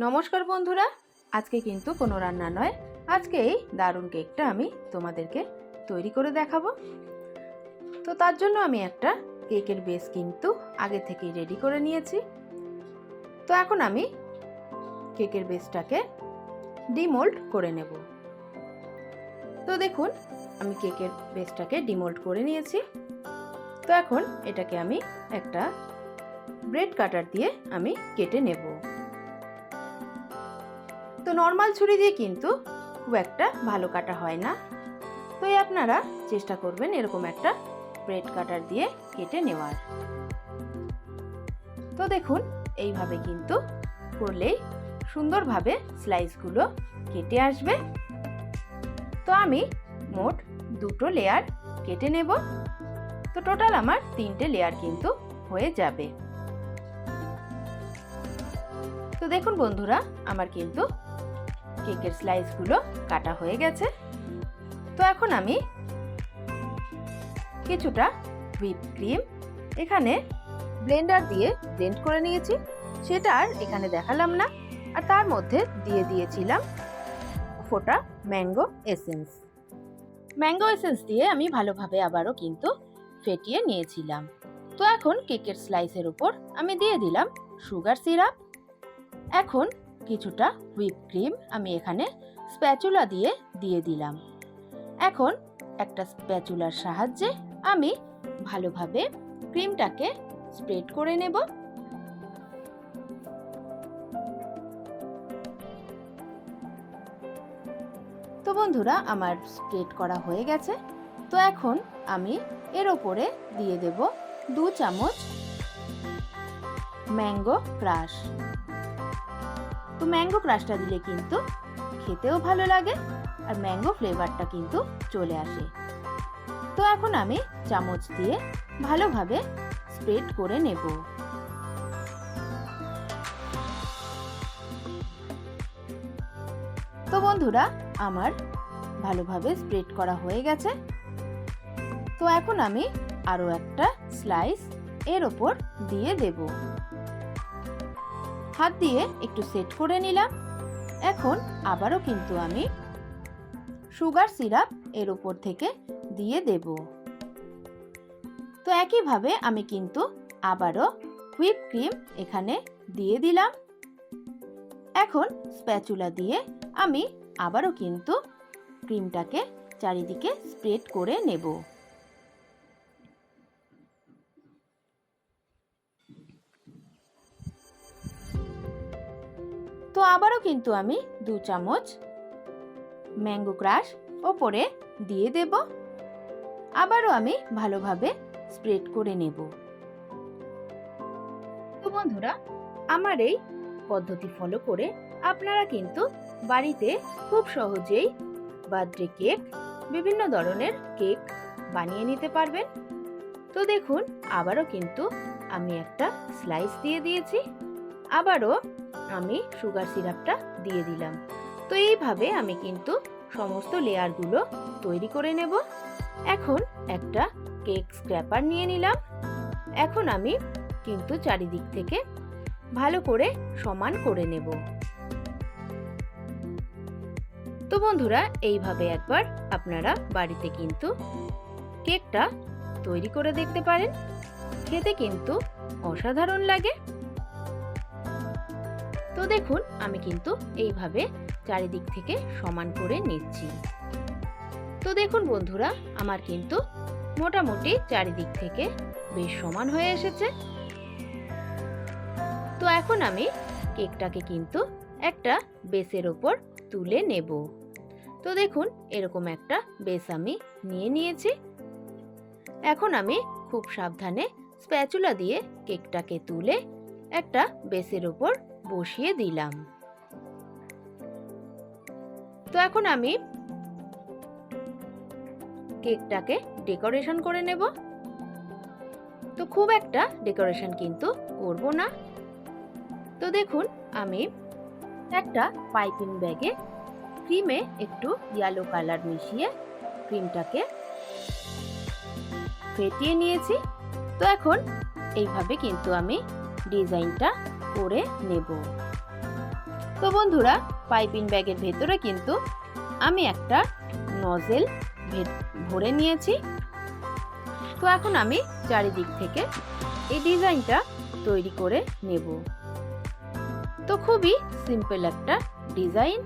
নমস্কার বন্ধুরা, আজকে কিন্তু কোনো রান্না নয়, আজকে এই দারুণ কেকটা আমি তোমাদেরকে তৈরি করে দেখাবো। তো তার জন্য আমি একটা কেকের বেস কিন্তু আগে থেকেই রেডি করে নিয়েছি। তো এখন আমি কেকের বেসটাকে ডিমোল্ড করে নেব। তো দেখুন, আমি কেকের বেসটাকে ডিমোল্ড করে নিয়েছি। তো এখন এটাকে আমি একটা ব্রেড কাটার দিয়ে আমি কেটে নেব। তো নর্মাল ছুরি দিয়ে কিন্তু খুব একটা ভালো কাটা হয় না, তো আপনারা চেষ্টা করবেন এরকম একটা ব্রেড কাটার দিয়ে কেটে নেওয়ার। তো দেখুন, এইভাবে কিন্তু করলেই সুন্দরভাবে স্লাইসগুলো কেটে আসবে। তো আমি মোট 2টো লেয়ার কেটে নেব। তো টোটাল আমার 3টে লেয়ার কিন্তু হয়ে যাবে। তো দেখুন বন্ধুরা, আমার কিন্তু কেকের স্লাইসগুলো কাটা হয়ে গেছে। তো এখন আমি কিছুটা হুইপ ক্রিম এখানে ব্লেন্ডার দিয়ে ব্লেন্ড করে নিয়েছি, সেটা আর এখানে দেখালাম না। আর তার মধ্যে দিয়ে দিয়েছিলাম ফোটা ম্যাঙ্গো এসেন্স। ম্যাঙ্গো এসেন্স দিয়ে আমি ভালোভাবে আবারও কিন্তু ফেটিয়ে নিয়েছিলাম। তো এখন কেকের স্লাইসের উপর আমি দিয়ে দিলাম সুগার সিরাপ। এখন কিছুটা হুইপ ক্রিম আমি এখানে স্প্যাচুলা দিয়ে দিলাম। এখন একটা স্প্যাচুলার সাহায্যে আমি ভালোভাবে ক্রিমটাকে স্প্রেড করে নেব। তো বন্ধুরা, আমার স্প্রেড করা হয়ে গেছে। তো এখন আমি এর ওপরে দিয়ে দেব 2 চামচ ম্যাঙ্গো ক্রাশ। তো ম্যাঙ্গো ক্রাশটা দিলে কিন্তু খেতেও ভালো লাগে আর ম্যাঙ্গো ফ্লেভারটা কিন্তু চলে আসে। তো এখন আমি চামচ দিয়ে ভালোভাবে স্প্রেড করে নেব। তো বন্ধুরা, আমার ভালোভাবে স্প্রেড করা হয়ে গেছে। তো এখন আমি আরো একটা স্লাইস এর ওপর দিয়ে দেব। হাত দিয়ে একটু সেট করে নিলাম। এখন আবারও কিন্তু আমি সুগার সিরাপ এর উপর থেকে দিয়ে দেব। তো একইভাবে আমি কিন্তু আবারও হুইপ ক্রিম এখানে দিয়ে দিলাম। এখন স্প্যাচুলা দিয়ে আমি আবারও কিন্তু ক্রিমটাকে চারিদিকে স্প্রেড করে নেব। তো আবারও কিন্তু আমি 2 চামচ ম্যাঙ্গো ক্রাশ ওপরে দিয়ে দেব। আবারও আমি ভালোভাবে স্প্রেড করে নেব। তো বন্ধুরা, আমার এই পদ্ধতি ফলো করে আপনারা কিন্তু বাড়িতে খুব সহজেই বার্থডে কেক, বিভিন্ন ধরনের কেক বানিয়ে নিতে পারবেন। তো দেখুন, আবারও কিন্তু আমি একটা স্লাইস দিয়ে দিয়েছি। আবারও আমি সুগার সিরাপটা দিয়ে দিলাম। তো এইভাবে আমি কিন্তু সমস্ত লেয়ারগুলো তৈরি করে নেব। এখন একটা কেক স্ক্র্যাপার নিয়ে নিলাম। এখন আমি কিন্তু চারিদিক থেকে ভালো করে সমান করে নেব। তো বন্ধুরা, এইভাবে একবার আপনারা বাড়িতে কিন্তু কেকটা তৈরি করে দেখতে পারেন। খেতে কিন্তু অসাধারণ লাগে। তো দেখুন, আমি কিন্তু এইভাবে চারিদিক থেকে সমান করে নিচ্ছি। তো দেখুন বন্ধুরা, আমার কিন্তু মোটামুটি চারিদিক থেকে বেশ সমান হয়ে এসেছে। তো এখন আমি কেকটাকে কিন্তু একটা বেসের ওপর তুলে নেব। তো দেখুন, এরকম একটা বেস আমি নিয়ে নিয়েছি। এখন আমি খুব সাবধানে স্প্যাচুলা দিয়ে কেকটাকে তুলে একটা বেসের ওপর বসিয়ে দিলাম। তো এখন আমি কেকটাকে ডেকোরেশন করে নেব। তো খুব একটা ডেকোরেশন কিন্তু করব না। তো দেখুন, আমি একটা পাইপিং ব্যাগে ক্রিমে একটু ইয়েলো কালার মিশিয়ে ক্রিমটাকে ফেটিয়ে নিয়েছি। তো এখন এইভাবে কিন্তু আমি ডিজাইনটা করে নেব। তো বন্ধুরা, পাইপিং ব্যাগের ভেতরে কিন্তু আমি একটা নজেল ভরে নিয়েছি। তো এখন আমি চারিদিক থেকে এই ডিজাইনটা তৈরি করে নেব। তো খুবই সিম্পল একটা ডিজাইন,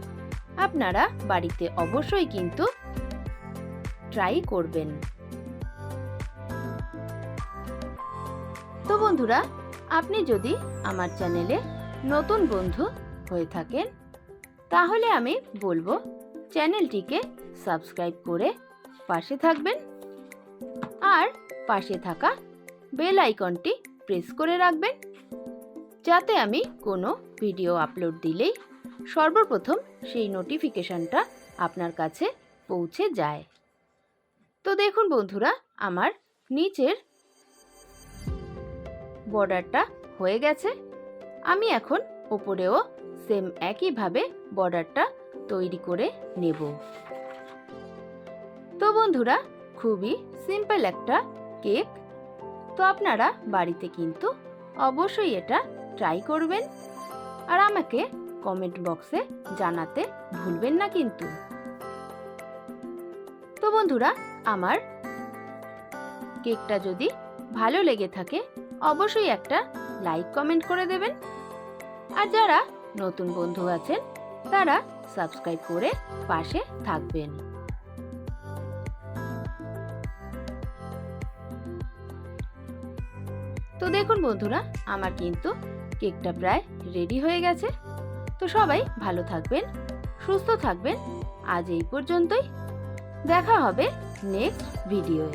আপনারা বাড়িতে অবশ্যই কিন্তু ট্রাই করবেন। তো বন্ধুরা, আপনি যদি আমার চ্যানেলে নতুন বন্ধু হয়ে থাকেন তাহলে আমি বলবো চ্যানেলটিকে সাবস্ক্রাইব করে পাশে থাকবেন আর পাশে থাকা বেল আইকনটি প্রেস করে রাখবেন, যাতে আমি কোনো ভিডিও আপলোড দিলেই সর্বপ্রথম সেই নোটিফিকেশনটা আপনার কাছে পৌঁছে যায়। তো দেখুন বন্ধুরা, আমার নিচের বর্ডারটা হয়ে গেছে। আমি এখন উপরেও সেম একইভাবে বর্ডারটা তৈরি করে নেব। তো বন্ধুরা, খুবই সিম্পল একটা কেক। তো আপনারা বাড়িতে কিন্তু অবশ্যই এটা ট্রাই করবেন আর আমাকে কমেন্ট বক্সে জানাতে ভুলবেন না কিন্তু। তো বন্ধুরা, আমার কেকটা যদি ভালো লেগে থাকে অবশ্যই একটা লাইক কমেন্ট করে দেবেন আর যারা নতুন বন্ধু আছেন তারা সাবস্ক্রাইব করে পাশে থাকবেন। তো দেখুন বন্ধুরা, আমার কিন্তু কেকটা প্রায় রেডি হয়ে গেছে। তো সবাই ভালো থাকবেন, সুস্থ থাকবেন। আজ এই পর্যন্তই, দেখা হবে নেক্সট ভিডিওয়ে।